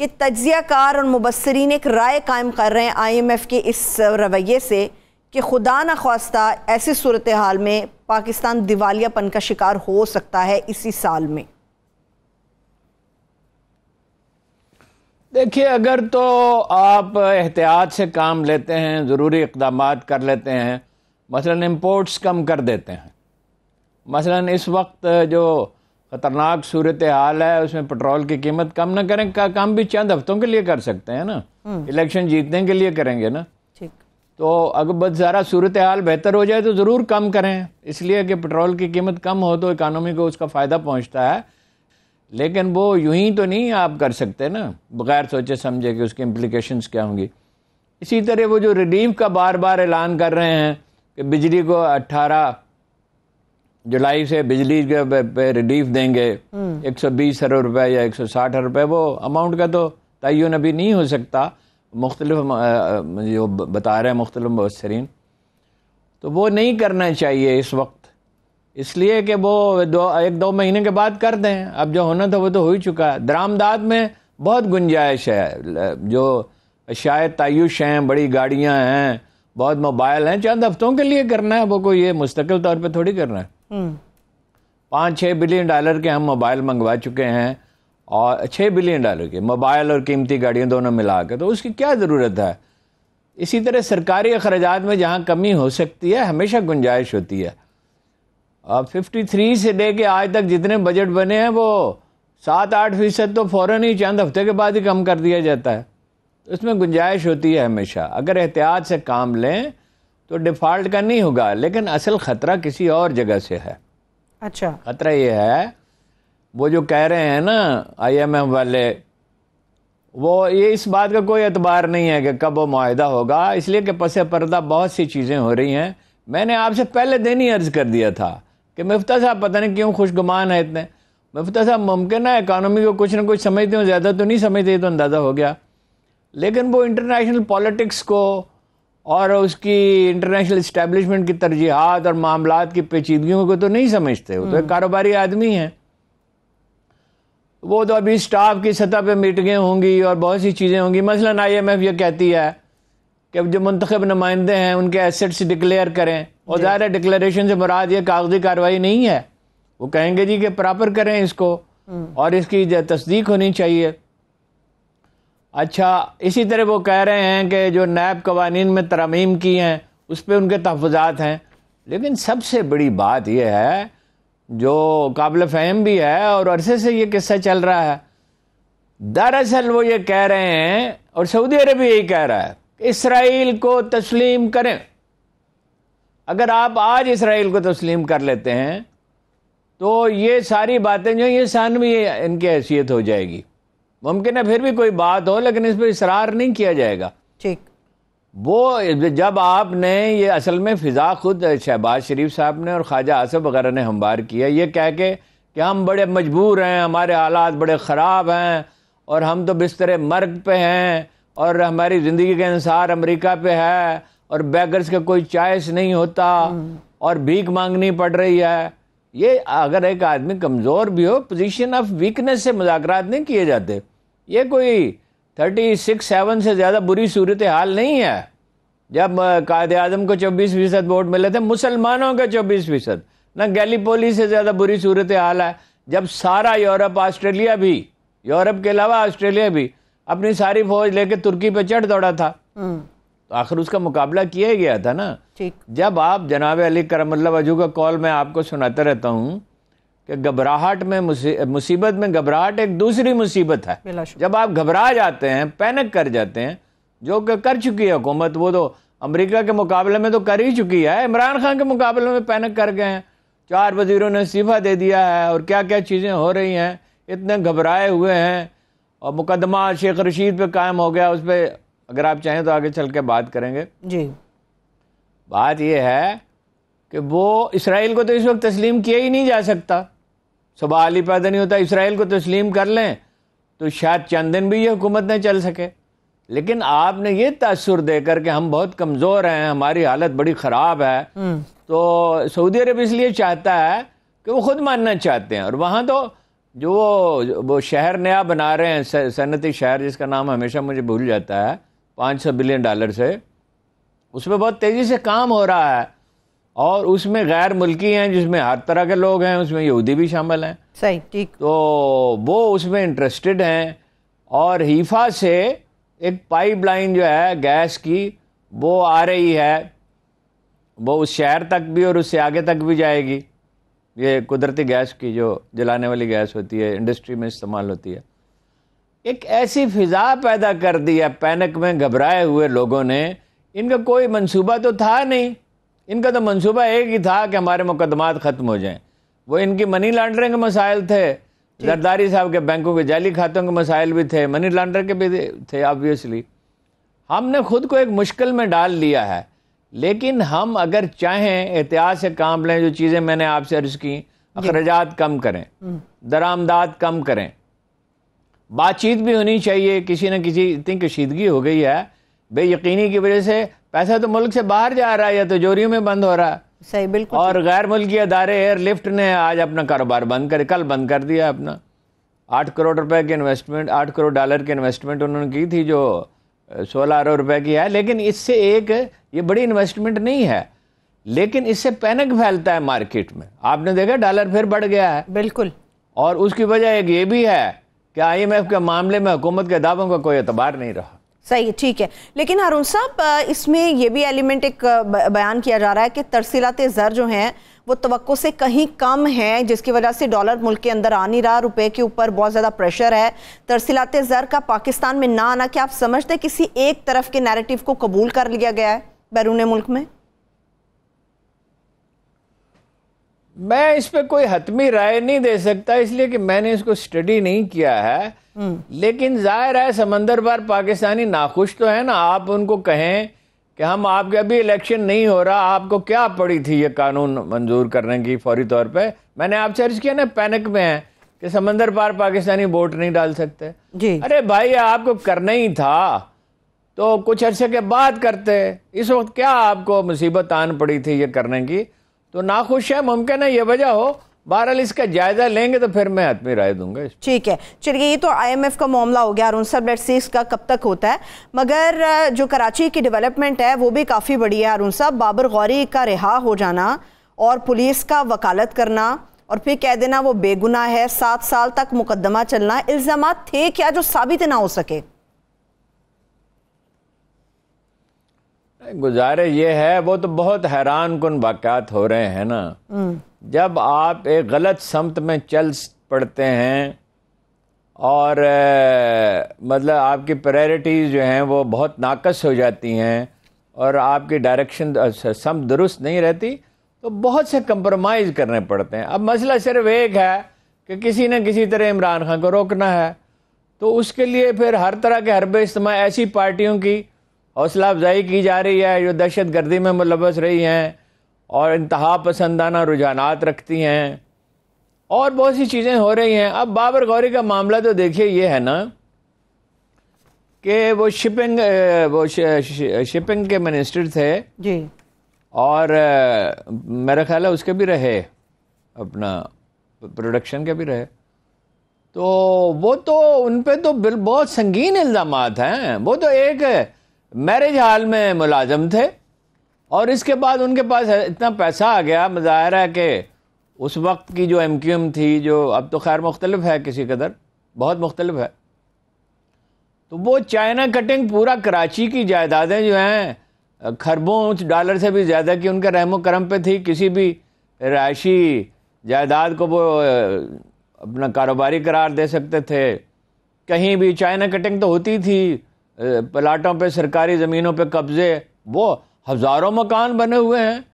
کہ تجزیہ کار اور مبصرین ایک رائے قائم کر رہے ہیں آئی ایم ایف کے اس رویے سے کہ خدا نخواستہ ایسی صورتحال میں پاکستان دیوالیہ پن کا شکار ہو سکتا ہے اسی سال میں؟ دیکھیے، اگر تو آپ احتیاط سے کام لیتے ہیں، ضروری اقدامات کر لیتے ہیں، مثلا امپورٹس کم کر دیتے ہیں، مثلا اس وقت جو خطرناک صورتحال ہے اس میں پٹرول کی قیمت کم نہ کریں، کام بھی چند ہفتوں کے لیے کر سکتے ہیں نا، الیکشن جیتنے کے لیے کریں گے نا، تو اگر بہت زیادہ صورتحال بہتر ہو جائے تو ضرور کم کریں، اس لیے کہ پٹرول کی قیمت کم ہو تو اکانومی کو اس کا فائدہ پہنچتا ہے، لیکن وہ یوں ہی تو نہیں آپ کر سکتے نا بغیر سوچے سمجھے کہ اس کی امپلیکیشنز کیا ہوں گی۔ اسی طرح وہ جو ریلیف کا بار بار اعلان کر رہے ہیں کہ بجلی کو 18 جولائی سے بجلی پہ ریلیف دیں گے 120 ارب روپے یا 160 ارب روپے، وہ اماؤنٹ کا تو تعین ابھی نہیں ہو سکتا، مختلف جو بتا رہے ہیں مختلف مبصرین، تو وہ نہیں کرنا چاہیے اس وقت، اس لیے کہ وہ ایک دو مہینے کے بعد کر دیں، اب جو ہونا تھا وہ تو ہو ہی چکا ہے۔ درآمدات میں بہت گنجائش ہے، جو اشیاء تعیش ہیں، بڑی گاڑیاں ہیں، بہت موبائل ہیں، چند ہفتوں کے لیے کرنا ہے، وہ کوئی یہ مستقل طور پہ تھوڑی کرنا ہے۔ 5-6 بلین ڈالر کے ہم موبائل منگوا چکے ہیں، اور 6 بلین ڈالر کے موبائل اور قیمتی گاڑیاں دونوں ملا کے، تو اس کی کیا ضرورت ہے؟ اسی طرح سرکاری اخراجات میں جہاں کمی ہو سکتی ہے ہمیشہ گنجائش ہوتی ہے۔ 53 سے لے کے آج تک جتنے بجٹ بنے ہیں وہ 7-8% تو فوراً ہی چند ہفتے کے بعد ہی کم کر دیا جاتا ہے، اس میں گنجائش ہوتی ہے ہمیشہ، اگر احتیاط سے کام لیں تو ڈیفالٹ کا نہیں ہوگا، لیکن اصل خطرہ کسی اور جگہ سے ہے۔ اچھا، خطرہ یہ ہے، وہ جو کہہ رہے ہیں نا آئی ایم ایف والے، وہ یہ اس بات کا کوئی اعتبار نہیں ہے کہ کب وہ معاہدہ ہوگا، اس لیے کہ پس پردہ بہت سی چیزیں ہو رہی ہیں۔ میں نے آپ سے پہلے دن ہی عرض کر دیا تھا کہ مفتیٰ صاحب پتہ نہیں کیوں خوش گمان ہے اتنے، مفتیٰ صاحب ممکن ہے اکانومی کو کچھ نہ کچھ سمجھتے ہوں، زیادہ تو نہیں سمجھتے، تو اندازہ ہو گیا، لیکن وہ انٹرنیشنل پالیٹکس کو اور اس کی انٹرنیشنل اسٹیبلشمنٹ کی ترجیحات اور معاملات کی پیچیدگیوں کو تو نہیں سمجھتے، وہ تو ایک کاروباری آدمی ہیں، وہ تو ابھی سٹاف کی سطح پہ میٹنگیں ہوں گی اور بہت سی چیزیں ہوں گی، مثلا آئی ایم ایف یہ کہتی ہے کہ جو منتخب نمائندے ہیں ان کے ایسٹس ڈکلیئر کریں، اور ظاہر ڈکلیریشن سے مراد یہ کاغذی کارروائی نہیں ہے، وہ کہیں گے جی کہ پراپر کریں اس کو اور اس کی تصدیق ہونی چاہیے۔ اچھا، اسی طرح وہ کہہ رہے ہیں کہ جو نیب قوانین میں ترامیم کی ہیں اس پہ ان کے تحفظات ہیں، لیکن سب سے بڑی بات یہ ہے جو قابل فہم بھی ہے اور عرصے سے یہ قصہ چل رہا ہے، دراصل وہ یہ کہہ رہے ہیں اور سعودی عرب بھی یہی کہہ رہا ہے کہ اسرائیل کو تسلیم کریں، اگر آپ آج اسرائیل کو تسلیم کر لیتے ہیں تو یہ ساری باتیں جو یہ ثانوی ان کی حیثیت ہو جائے گی، ممکن ہے پھر بھی کوئی بات ہو لیکن اس پہ اصرار نہیں کیا جائے گا۔ ٹھیک، وہ جب آپ نے یہ اصل میں فضا خود شہباز شریف صاحب نے اور خواجہ آصف وغیرہ نے ہموار کیا، یہ کہہ کے کہ ہم بڑے مجبور ہیں، ہمارے حالات بڑے خراب ہیں اور ہم تو بستر مرگ پہ ہیں اور ہماری زندگی کا انحصار امریکہ پہ ہے اور بیگرز کا کوئی چوائس نہیں ہوتا اور بھیک مانگنی پڑ رہی ہے۔ یہ اگر ایک آدمی کمزور بھی ہو، پوزیشن آف ویکنس سے مذاکرات نہیں کیے جاتے، یہ کوئی 36-7 سے زیادہ بری صورتحال نہیں ہے۔ جب قائد اعظم کو 24% ووٹ ملے تھے، مسلمانوں کے 24%، نہ گیلی پولی سے زیادہ بری صورتحال ہے جب سارا یورپ، آسٹریلیا بھی، یورپ کے علاوہ آسٹریلیا بھی اپنی ساری فوج لے کے ترکی پہ چڑھ دوڑا تھا، تو آخر اس کا مقابلہ کیا ہی گیا تھا نا۔ جب آپ جناب علی کرم اللہ وجہہ کا قول میں آپ کو سناتا رہتا ہوں کہ گھبراہٹ میں مصیبت میں گھبراہٹ ایک دوسری مصیبت ہے، جب آپ گھبرا جاتے ہیں، پینک کر جاتے ہیں، جو کہ کر چکی ہے حکومت، وہ تو امریکہ کے مقابلے میں تو کر ہی چکی ہے، عمران خان کے مقابلے میں پینک کر گئے ہیں، 4 وزیروں نے استعفیٰ دے دیا ہے اور کیا کیا چیزیں ہو رہی ہیں، اتنے گھبرائے ہوئے ہیں، اور مقدمہ شیخ رشید پہ قائم ہو گیا، اس پہ اگر آپ چاہیں تو آگے چل کے بات کریں گے۔ جی، بات یہ ہے کہ وہ اسرائیل کو تو اس وقت تسلیم کیا ہی نہیں جا سکتا، سوال ہی پیدا نہیں ہوتا، اسرائیل کو تسلیم کر لیں تو شاید چند دن بھی یہ حکومت نہ چل سکے، لیکن آپ نے یہ تاثر دے کر کہ ہم بہت کمزور ہیں، ہماری حالت بڑی خراب ہے، تو سعودی عرب اس لیے چاہتا ہے کہ وہ خود ماننا چاہتے ہیں، اور وہاں تو جو وہ شہر نیا بنا رہے ہیں صنعتی شہر جس کا نام ہمیشہ مجھے بھول جاتا ہے $500 بلین سے، اس میں بہت تیزی سے کام ہو رہا ہے، اور اس میں غیر ملکی ہیں جس میں ہر طرح کے لوگ ہیں، اس میں یہودی بھی شامل ہیں. صحیح، ٹھیک. تو وہ اس میں انٹرسٹڈ ہیں، اور حیفا سے ایک پائپ لائن جو ہے گیس کی وہ آ رہی ہے، وہ اس شہر تک بھی اور اس سے آگے تک بھی جائے گی. یہ قدرتی گیس کی جو جلانے والی گیس ہوتی ہے، انڈسٹری میں استعمال ہوتی ہے. ایک ایسی فضا پیدا کر دی ہے پینک میں گھبرائے ہوئے لوگوں نے. ان کا کوئی منصوبہ تو تھا نہیں، ان کا تو منصوبہ ایک ہی تھا کہ ہمارے مقدمات ختم ہو جائیں. وہ ان کی منی لانڈرنگ کے مسائل تھے، زرداری صاحب کے بینکوں کے جعلی کھاتوں کے مسائل بھی تھے، منی لانڈر کے بھی تھے آبویسلی. ہم نے خود کو ایک مشکل میں ڈال لیا ہے، لیکن ہم اگر چاہیں احتیاط سے کام لیں. جو چیزیں میں نے آپ سے عرض کی، اخراجات کم کریں، درآمدات کم کریں، بات چیت بھی ہونی چاہیے. کسی نہ کسی اتنی کشیدگی ہو گئی ہے بے یقینی کی وجہ سے، پیسہ تو ملک سے باہر جا رہا ہے یا تجوریوں میں بند ہو رہا ہے. صحیح، بالکل. اور غیر ملکی ادارے ایئر لفٹ نے آج اپنا کاروبار کل بند کر دیا. اپنا $8 کروڑ کی انویسٹمنٹ، $8 کروڑ کی انویسٹمنٹ انہوں نے کی تھی، جو 16 ارب روپے کی ہے. لیکن اس سے یہ بڑی انویسٹمنٹ نہیں ہے، لیکن اس سے پینک پھیلتا ہے مارکیٹ میں. آپ نے دیکھا ڈالر پھر بڑھ گیا ہے. بالکل. اور اس کی وجہ ایک یہ بھی ہے کہ IMF کے معاملے میں حکومت کے دعووں کا کوئی اعتبار نہیں رہا. صحیح، ٹھیک ہے. لیکن ہارون صاحب، اس میں یہ بھی ایلیمنٹ ایک بیان کیا جا رہا ہے کہ ترسیلات زر جو ہیں وہ توقع سے کہیں کم ہیں، جس کی وجہ سے ڈالر ملک کے اندر آ نہیں رہا، روپے کے اوپر بہت زیادہ پریشر ہے. ترسیلات زر کا پاکستان میں نہ آنا، کیا آپ سمجھتے کسی ایک طرف کے نیریٹو کو قبول کر لیا گیا ہے بیرون ملک میں؟ میں اس پہ کوئی حتمی رائے نہیں دے سکتا، اس لیے کہ میں نے اس کو اسٹڈی نہیں کیا ہے. لیکن ظاہر ہے سمندر پار پاکستانی ناخوش تو ہے نا. آپ ان کو کہیں کہ ہم آپ کے ابھی الیکشن نہیں ہو رہا، آپ کو کیا پڑی تھی یہ قانون منظور کرنے کی فوری طور پہ؟ میں نے آپ سے عرض کیا نا، پینک میں ہے کہ سمندر پار پاکستانی ووٹ نہیں ڈال سکتے. جی. ارے بھائی، آپ کو کرنا ہی تھا تو کچھ عرصے کے بعد کرتے. اس وقت کیا آپ کو مصیبت آن پڑی تھی یہ کرنے کی؟ تو ناخوش ہے، ممکن ہے یہ وجہ ہو. بہرحال اس کا جائزہ لیں گے تو پھر میں حتمی رائے دوں گا. ٹھیک ہے، چلیے. یہ تو IMF کا معاملہ ہو گیا. ہارون صاحب، لیٹس سی اس کا کب تک ہوتا ہے. مگر جو کراچی کی ڈیولپمنٹ ہے وہ بھی کافی بڑی ہے ہارون صاحب. بابر غوری کا رہا ہو جانا اور پولیس کا وکالت کرنا اور پھر کہہ دینا وہ بے گناہ ہے، 7 سال تک مقدمہ چلنا. الزامات تھے کیا جو ثابت نہ ہو سکے؟ گزارش یہ ہے، وہ تو بہت حیران کن واقعات ہو رہے ہیں نا. جب آپ ایک غلط سمت میں چل پڑتے ہیں اور مطلب آپ کی پرائرٹیز جو ہیں وہ بہت ناقص ہو جاتی ہیں اور آپ کی ڈائریکشن سمت درست نہیں رہتی، تو بہت سے کمپرومائز کرنے پڑتے ہیں. اب مسئلہ صرف ایک ہے کہ کسی نہ کسی طرح عمران خان کو روکنا ہے. تو اس کے لیے پھر ہر طرح کے حربے استعمال ایسی پارٹیوں کی حوصلہ افزائی کی جا رہی ہے جو دہشت گردی میں ملوث رہی ہیں اور انتہا پسندانہ رجحانات رکھتی ہیں، اور بہت سی چیزیں ہو رہی ہیں. اب بابر غوری کا معاملہ تو دیکھیے یہ ہے نا کہ وہ شپنگ کے منسٹر تھے جی، اور میرا خیال ہے اس کے بھی رہے، اپنا پروڈکشن کے بھی رہے. تو وہ تو ان پہ تو بہت سنگین الزامات ہیں. وہ تو ایک میرج ہال میں ملازم تھے اور اس کے بعد ان کے پاس اتنا پیسہ آ گیا. مظاہرہ ہے کہ اس وقت کی جو MQM تھی، جو اب تو خیر مختلف ہے، کسی قدر بہت مختلف ہے، تو وہ چائنا کٹنگ پورا کراچی کی جائیدادیں جو ہیں کھربوں ڈالر سے بھی زیادہ کی ان کے رحم و کرم پہ تھی. کسی بھی رہائشی جائیداد کو وہ اپنا کاروباری قرار دے سکتے تھے. کہیں بھی چائنا کٹنگ تو ہوتی تھی، پلاٹوں پہ، سرکاری زمینوں پہ قبضے. وہ ہزاروں مکان بنے ہوئے ہیں